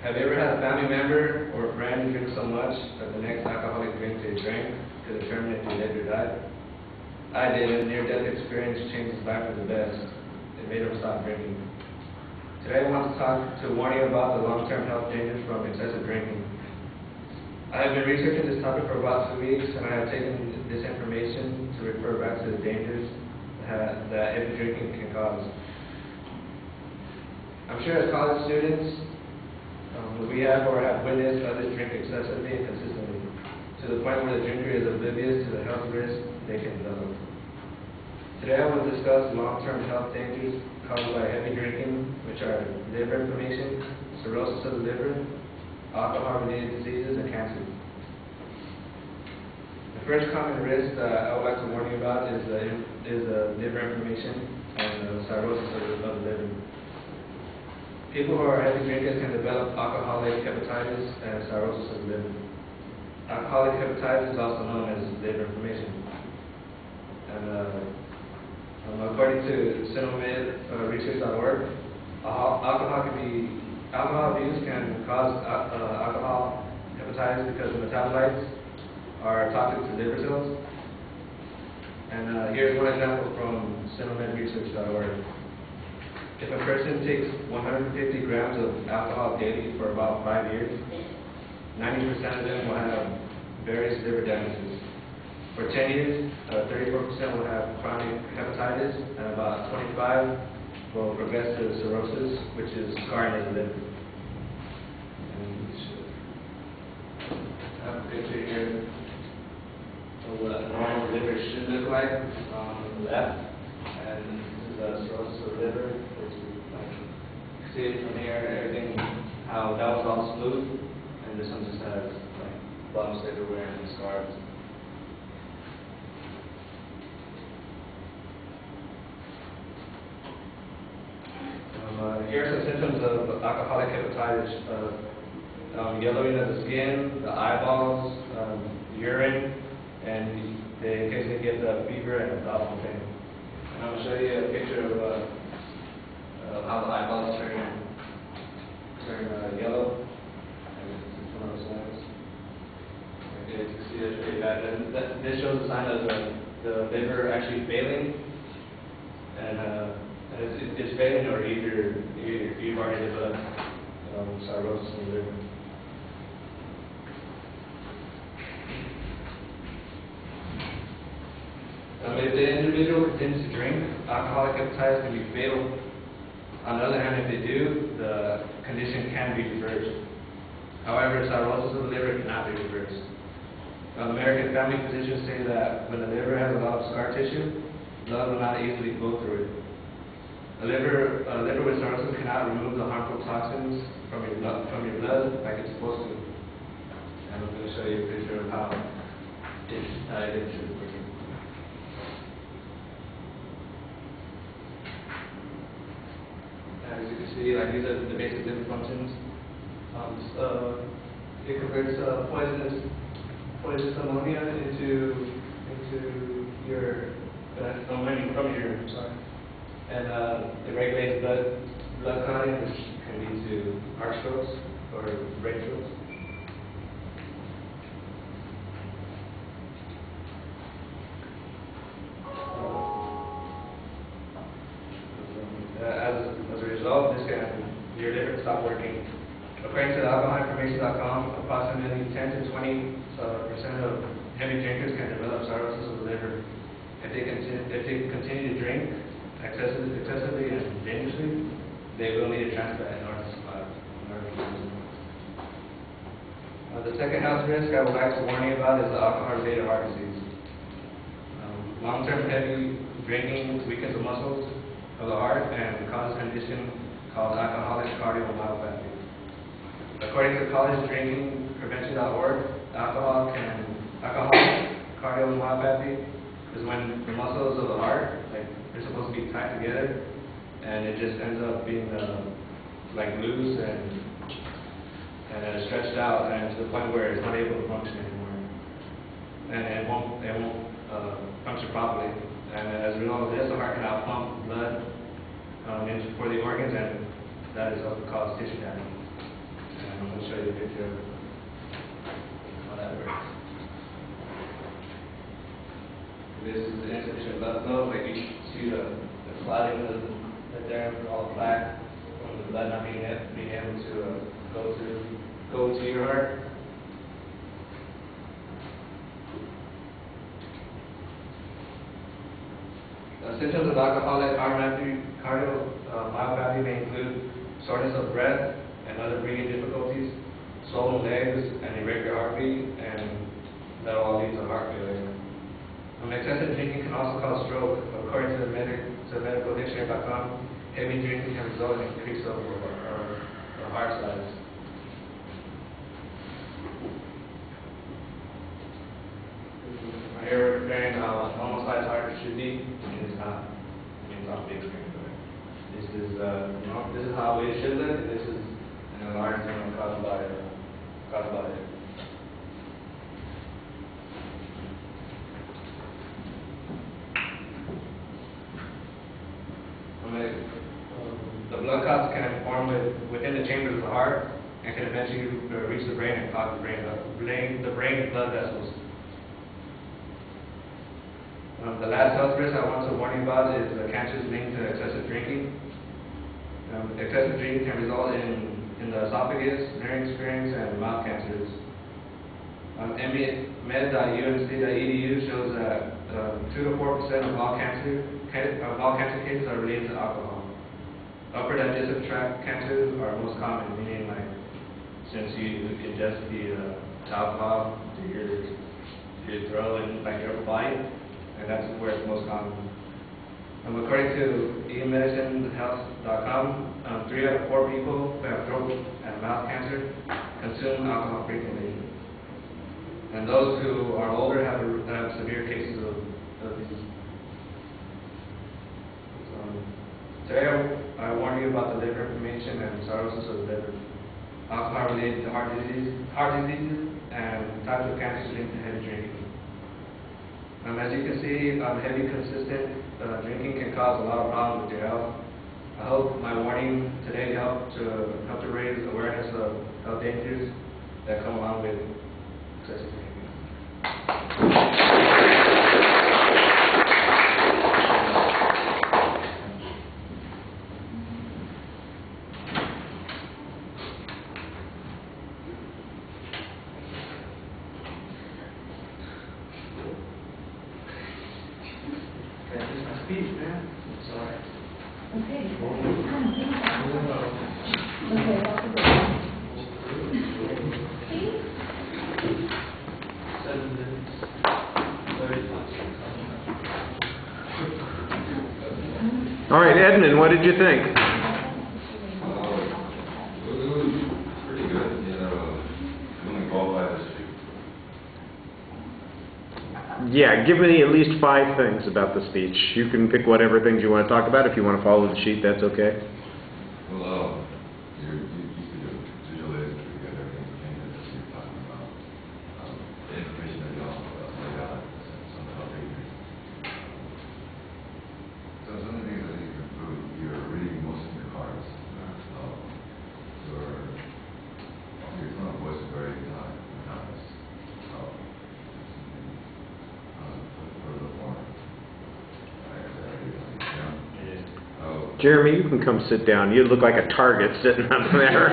Have you ever had a family member or a friend drink so much that the next alcoholic drink they drank could determine if you lived or died? I did, and near-death experience changed his life for the best. It made him stop drinking. Today I want to warn you about the long-term health dangers from excessive drinking. I have been researching this topic for about 2 weeks, and I have taken this information to refer back to the dangers that heavy drinking can cause. I'm sure as college students, we have or have witnessed others drink excessively and consistently, to the point where the drinker is oblivious to the health risks they can develop. Today I will discuss long-term health dangers caused by heavy drinking, which are liver inflammation, cirrhosis of the liver, alcohol-related diseases, and cancer. The first common risk that I would like to warn you about is liver inflammation and cirrhosis of the liver. People who are heavy drinkers can develop alcoholic hepatitis and cirrhosis of the liver. Alcoholic hepatitis is also known as liver inflammation. And according to Informative.MPG, alcohol abuse can cause alcohol hepatitis because the metabolites are toxic to liver cells. And here's one example from Informative.MPG. If a person takes 150 grams of alcohol daily for about 5 years, 90% of them will have various liver damages. For 10 years, 34% will have chronic hepatitis, and about 25% will progress to cirrhosis, which is scarring of the liver. And we should have a picture here of what a normal liver should look like on the left. And this is cirrhosis of the liver. See it from here, everything, how that was all smooth, and this one just has like bumps everywhere and scars. Here are some symptoms of alcoholic hepatitis: yellowing of the skin, the eyeballs, urine, and they occasionally get fever and abdominal pain. And I'm going to show you a picture of how the eyeballs turn yellow. And it's one of those signs. Okay, you can see that's pretty bad. And this shows the sign of the liver actually failing. And it's failing, or either you've already developed cirrhosis in the liver. If the individual continues to drink, alcoholic hepatitis can be fatal. On the other hand, if they do, the condition can be reversed. However, cirrhosis of the liver cannot be reversed. American family physicians say that when the liver has a lot of scar tissue, blood will not easily flow through it. A liver with cirrhosis cannot remove the harmful toxins from your blood like it's supposed to. And I'm going to show you a picture of how it is working. As you can see, like these are the basic liver functions. It converts poisonous ammonia into your from your urine. Sorry, and it regulates blood clotting, which can lead to heart strokes or brain strokes. As a result, your liver can stop working. According to the alcoholinformation.com, approximately 10 to 20% of heavy drinkers can develop cirrhosis of the liver. If they continue to drink excessively and dangerously, they will need a transplant in order to survive. The second health risk I would like to warn you about is the alcohol-related heart disease. Long-term heavy drinking weakens the muscles of the heart and causes a condition called alcoholic cardiomyopathy. According to collegedrinkingprevention.org, alcoholic cardiomyopathy is when the muscles of the heart, like they're supposed to be tied together, and it just ends up being like loose and stretched out, and to the point where it's not able to function anymore, and it won't function properly. And as a result of this, the heart cannot pump blood for the organs, and that is what causes tissue damage. And I'm going to show you a picture of how that works. This is the insufficient blood flow. Like you see the clotting right there, all the plaque from the blood not being able to go to your heart. Symptoms of alcoholic cardiomyopathy may include shortness of breath and other breathing difficulties, swollen legs, and irregular heartbeat, and that all leads to heart failure. Excessive drinking can also cause stroke. According to medicaldictionary.com, heavy drinking can result in increase of heart size. Here we're comparing how normal size heart should be, and it's not. It's not big screen. This is how it should look. This is an enlargement caused by it. The blood clots can form within the chambers of the heart and can eventually reach the brain and clog the brain blood vessels. The last health risk I want to warn you about is the cancers linked to excessive drinking. Excessive drinking can result in the esophagus, larynx, pharynx, and mouth cancers. Med.umc.edu shows that 2 to 4% of all cancer cases are related to alcohol. Upper digestive tract cancers are most common, meaning like since you ingest the alcohol to your throat and like your body, and that's where it's most common. According to emedicinehealth.com, 3 out of 4 people who have throat and mouth cancer consume alcohol frequently. And those who are older have severe cases of these. Today I warn you about the liver inflammation and cirrhosis of the liver, alcohol-related heart diseases, and types of cancers linked to heavy drinking. As you can see, heavy, consistent drinking can cause a lot of problems with your health. I hope my warning today helped to raise awareness of health dangers that come along with excessive drinking. All right, Edmund, what did you think? It was pretty good, you know, doing qualified this week. Yeah, give me at least 5 things about the speech. You can pick whatever things you want to talk about. If you want to follow the sheet, that's okay. Well, you could visualize pretty good everything changes that you're talking about. The information that you all laid out, some of the figures. So some of the things I think you can improve, you're reading most of your cards. Your tone of voice is very monotonous. Jeremy, you can come sit down. You look like a target sitting up there.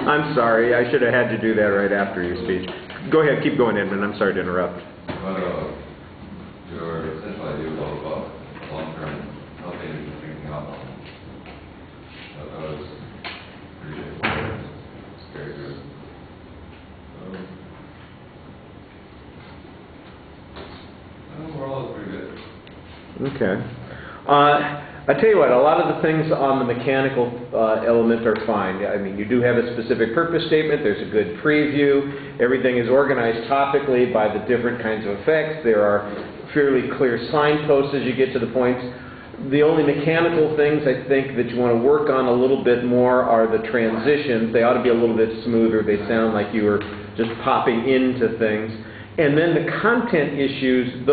I'm sorry. I should have had you do that right after your speech. Go ahead. Keep going, Edmund. I'm sorry to interrupt. But your essential idea was all about long-term helping and drinking alcohol. That was pretty good. It's very good. Overall, it's pretty good. Okay. I tell you what, a lot of the things on the mechanical element are fine. I mean, you do have a specific purpose statement. There's a good preview. Everything is organized topically by the different kinds of effects. There are fairly clear signposts as you get to the points. The only mechanical things I think that you want to work on a little bit more are the transitions. They ought to be a little bit smoother. They sound like you were just popping into things. And then the content issues,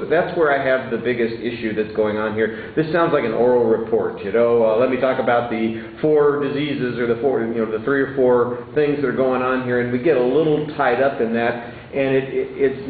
that's where I have the biggest issue that's going on here. This sounds like an oral report, you know. Let me talk about the 4 diseases or the 3 or 4 things that are going on here, and we get a little tied up in that, and it's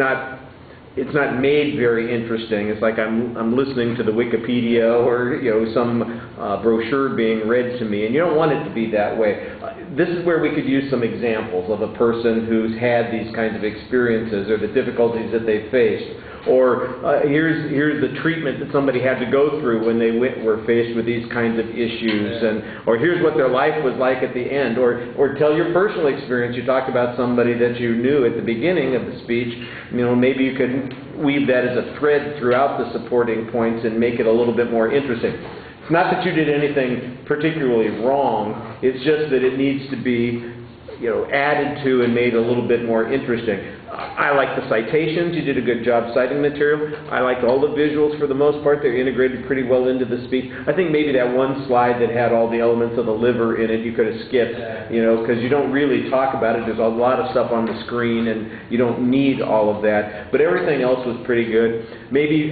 not made very interesting. It's like I'm listening to the Wikipedia or some brochure being read to me, and you don't want it to be that way. This is where we could use some examples of a person who's had these kinds of experiences or the difficulties that they faced. Or here's the treatment that somebody had to go through when they were faced with these kinds of issues, or here's what their life was like at the end, or tell your personal experience. You talked about somebody that you knew at the beginning of the speech. Maybe you could weave that as a thread throughout the supporting points and make it a little bit more interesting. It's not that you did anything particularly wrong. It's just that it needs to be added to and made a little bit more interesting. I like the citations. You did a good job citing material. I liked all the visuals for the most part. They're integrated pretty well into the speech. I think maybe that one slide that had all the elements of the liver in it, you could have skipped, because you don't really talk about it. There's a lot of stuff on the screen, and you don't need all of that. But everything else was pretty good. Maybe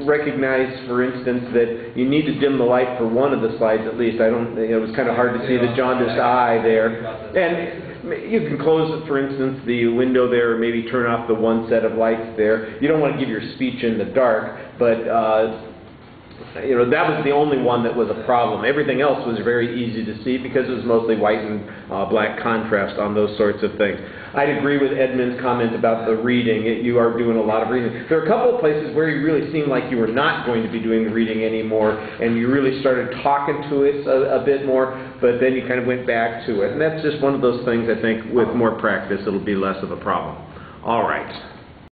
recognize, for instance, that you need to dim the light for one of the slides at least. It was kind of hard to see the jaundiced eye there. And you can close, for instance, the window there, or maybe turn off the one set of lights there. You don't want to give your speech in the dark, but that was the only one that was a problem. Everything else was very easy to see because it was mostly white and black contrast on those sorts of things. I'd agree with Edmund's comment about the reading. You are doing a lot of reading. There are a couple of places where you really seemed like you were not going to be doing the reading anymore, and you really started talking to it a bit more, but then you kind of went back to it. And that's just one of those things, I think, with more practice, it'll be less of a problem. All right.